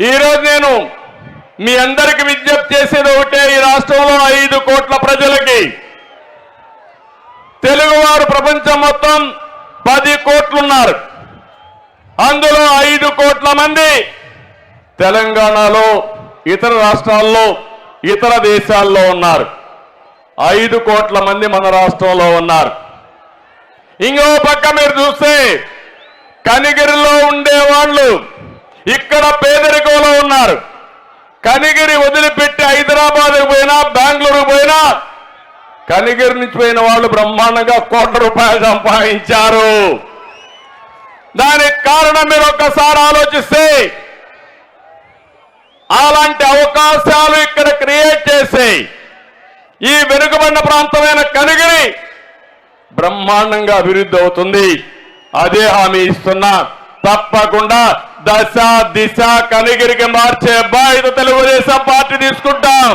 ఈరోజు నేను మీ అందరికి విజ్ఞప్తి చేసేది ఒకటే, ఈ రాష్ట్రంలో 5 కోట్ల ప్రజలకి, తెలుగువారు ప్రపంచం మొత్తం 10 కోట్లున్నారు. అందులో 5 కోట్ల మంది తెలంగాణలో, ఇతర రాష్ట్రాల్లో, ఇతర దేశాల్లో ఉన్నారు. 5 కోట్ల మంది మన రాష్ట్రంలో ఉన్నారు. ఇంకో పక్క మీరు చూస్తే కనిగిరిలో ఉండేవాళ్ళు ఇక్కడ పేదరికంలో ఉన్నారు. కనిగిరి వదిలిపెట్టి హైదరాబాద్కు పోయినా, బెంగళూరుకు పోయినా, కనిగిరి నుంచి పోయిన వాళ్ళు బ్రహ్మాండంగా ₹1,00,00,000 సంపాదించారు. దానికి కారణం మీరు ఒక్కసారి ఆలోచిస్తే, అలాంటి అవకాశాలు ఇక్కడ క్రియేట్ చేసి ఈ వెనుకబడిన ప్రాంతమైన కనిగిరి బ్రహ్మాండంగా అభివృద్ధి అవుతుంది. అదే హామీ ఇస్తున్నా. తప్పకుండా దశ దిశ కనిగిరికి మార్చే బాధ్యత తెలుగుదేశం పార్టీ తీసుకుంటాం.